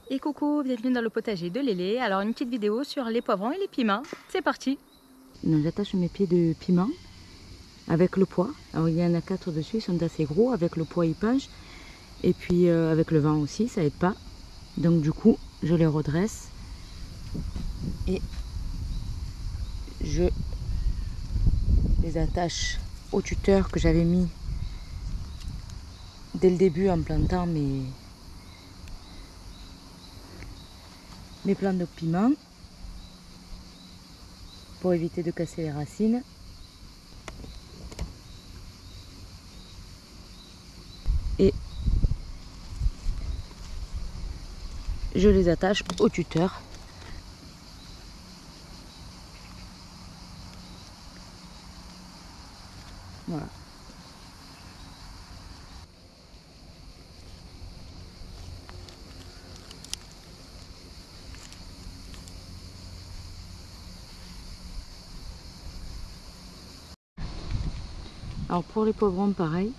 Et coucou, bienvenue dans le potager de Lélé. Alors une petite vidéo sur les poivrons et les piments. C'est parti. J'attache mes pieds de piment avec le poids. Alors il y en a 4 dessus, ils sont assez gros. Avec le poids ils penchent. Et puis avec le vent aussi, ça aide pas. Donc du coup, je les redresse. Et je les attache au tuteur que j'avais mis dès le début en plantant mes plants de piment pour éviter de casser les racines. Et je les attache au tuteur. Voilà. Alors pour les poivrons, pareil.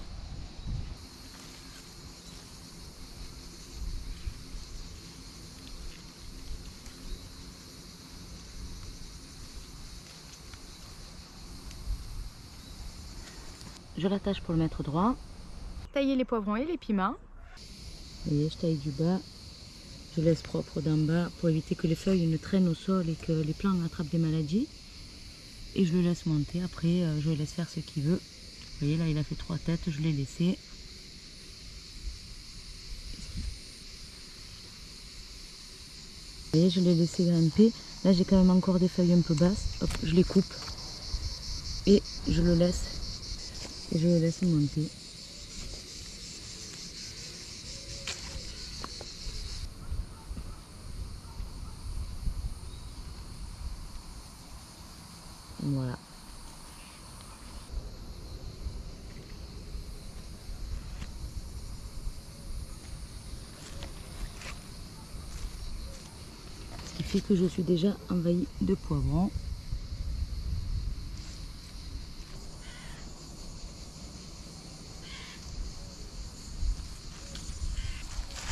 Je l'attache pour le mettre droit. Tailler les poivrons et les piments. Vous voyez, je taille du bas. Je laisse propre d'en bas pour éviter que les feuilles ne traînent au sol et que les plants attrapent des maladies. Et je le laisse monter. Après, je le laisse faire ce qu'il veut. Vous voyez, là, il a fait 3 têtes. Je l'ai laissé. Vous voyez, je l'ai laissé grimper. Là, j'ai quand même encore des feuilles un peu basses. Hop, je les coupe. Et je le laisse. Et je le laisse monter. Voilà. Ce qui fait que je suis déjà envahie de poivrons.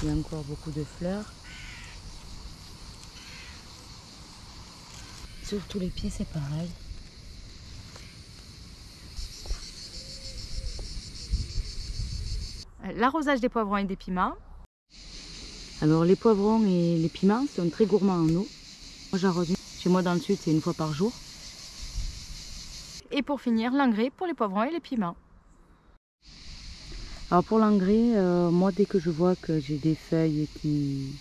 Il y a encore beaucoup de fleurs. Sur tous les pieds, c'est pareil. L'arrosage des poivrons et des piments. Alors les poivrons et les piments sont très gourmands en eau. Moi j'arrose chez moi dans le sud, c'est 1 fois par jour. Et pour finir, l'engrais pour les poivrons et les piments. Alors pour l'engrais, moi dès que je vois que j'ai des feuilles qui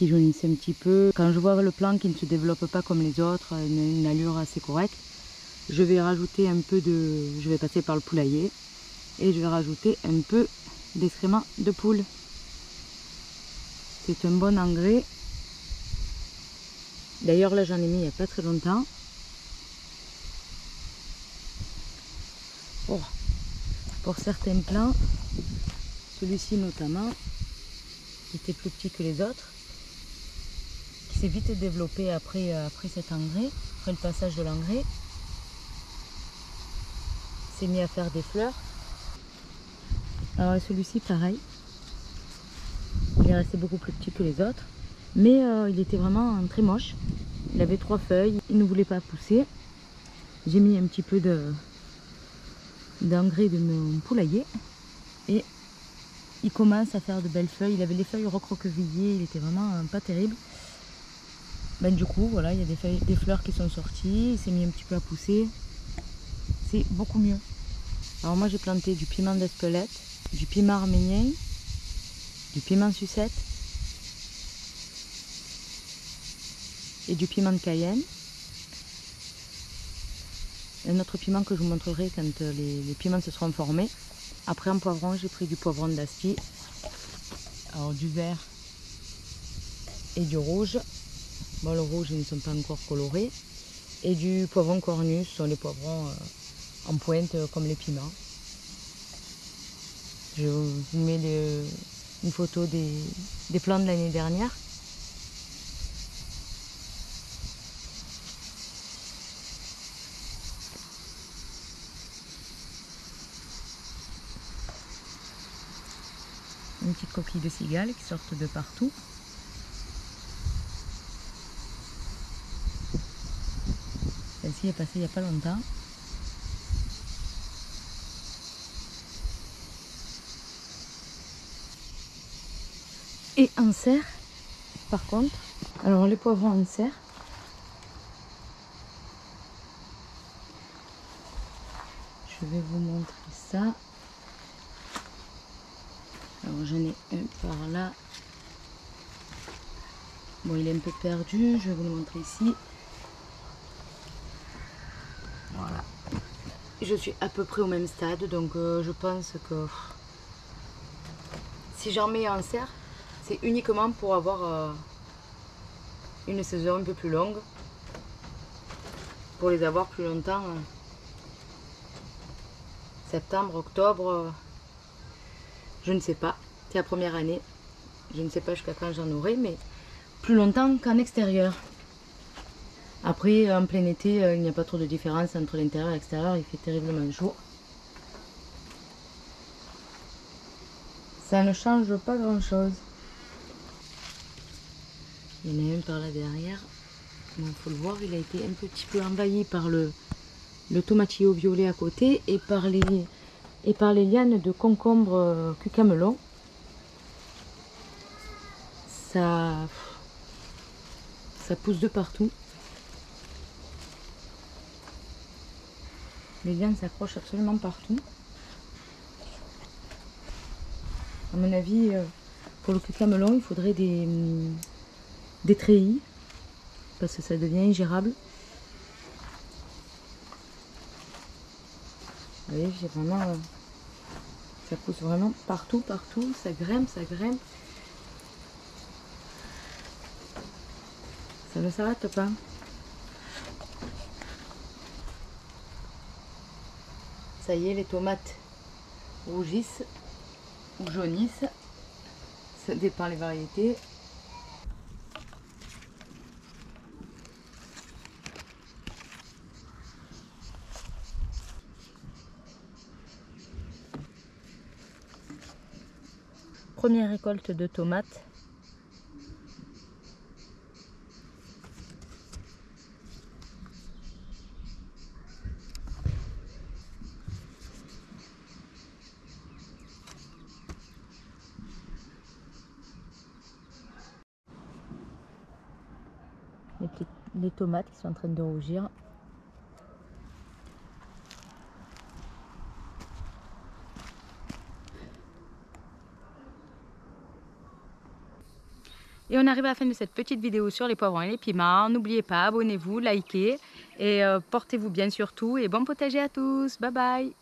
jaunissent un petit peu, quand je vois le plant qui ne se développe pas comme les autres, une allure assez correcte, je vais rajouter un peu de... Je vais passer par le poulailler et je vais rajouter un peu d'excréments de poule. C'est un bon engrais. D'ailleurs là j'en ai mis il n'y a pas très longtemps. Oh, pour certains plants, celui-ci notamment, qui était plus petit que les autres, qui s'est vite développé après cet engrais, après le passage de l'engrais, s'est mis à faire des fleurs. Alors celui-ci pareil, il est resté beaucoup plus petit que les autres, mais il était vraiment très moche. Il avait 3 feuilles, il ne voulait pas pousser. J'ai mis un petit peu d'engrais de mon poulailler et il commence à faire de belles feuilles. Il avait les feuilles recroquevillées, il était vraiment pas terrible. Ben, du coup, voilà, il y a des fleurs qui sont sorties, il s'est mis un petit peu à pousser. C'est beaucoup mieux. Alors moi j'ai planté du piment d'Espelette, du piment arménien, du piment sucette et du piment de Cayenne. Un autre piment que je vous montrerai quand les piments se seront formés. Après en poivron, j'ai pris du poivron d'Asti, alors du vert et du rouge. Bon, le rouge, ils ne sont pas encore colorés. Et du poivron cornu, ce sont les poivrons en pointe comme les piments. Je vous mets une photo des plants de l'année dernière. Une petite coquille de cigale qui sortent de partout. Celui-ci est passé il n'y a pas longtemps. Et en serre, par contre, alors les poivrons en serre, je vais vous montrer ça. Alors j'en ai un par là. Bon, il est un peu perdu, je vais vous le montrer ici. Voilà. Je suis à peu près au même stade, donc je pense que si j'en mets en serre, c'est uniquement pour avoir une saison un peu plus longue, pour les avoir plus longtemps. Septembre, octobre, je ne sais pas. C'est la première année. Je ne sais pas jusqu'à quand j'en aurai, mais plus longtemps qu'en extérieur. Après, en plein été, il n'y a pas trop de différence entre l'intérieur et l'extérieur. Il fait terriblement chaud. Ça ne change pas grand-chose. Il y en a un par là derrière. Bon, faut le voir, il a été un petit peu envahi par le tomatillo violet à côté et par les lianes de concombre cucamelon. Ça pousse de partout. Les lianes s'accrochent absolument partout. À mon avis, pour le cucamelon, il faudrait des treillis parce que ça devient ingérable. Vous voyez, j'ai vraiment, ça pousse vraiment partout, ça grimpe, ça grimpe. Ça ne s'arrête pas. Ça y est, les tomates rougissent ou jaunissent. Ça dépend les variétés. Première récolte de tomates. Les tomates qui sont en train de rougir. Et on arrive à la fin de cette petite vidéo sur les poivrons et les piments. N'oubliez pas, abonnez-vous, likez et portez-vous bien surtout. Et bon potager à tous. Bye bye.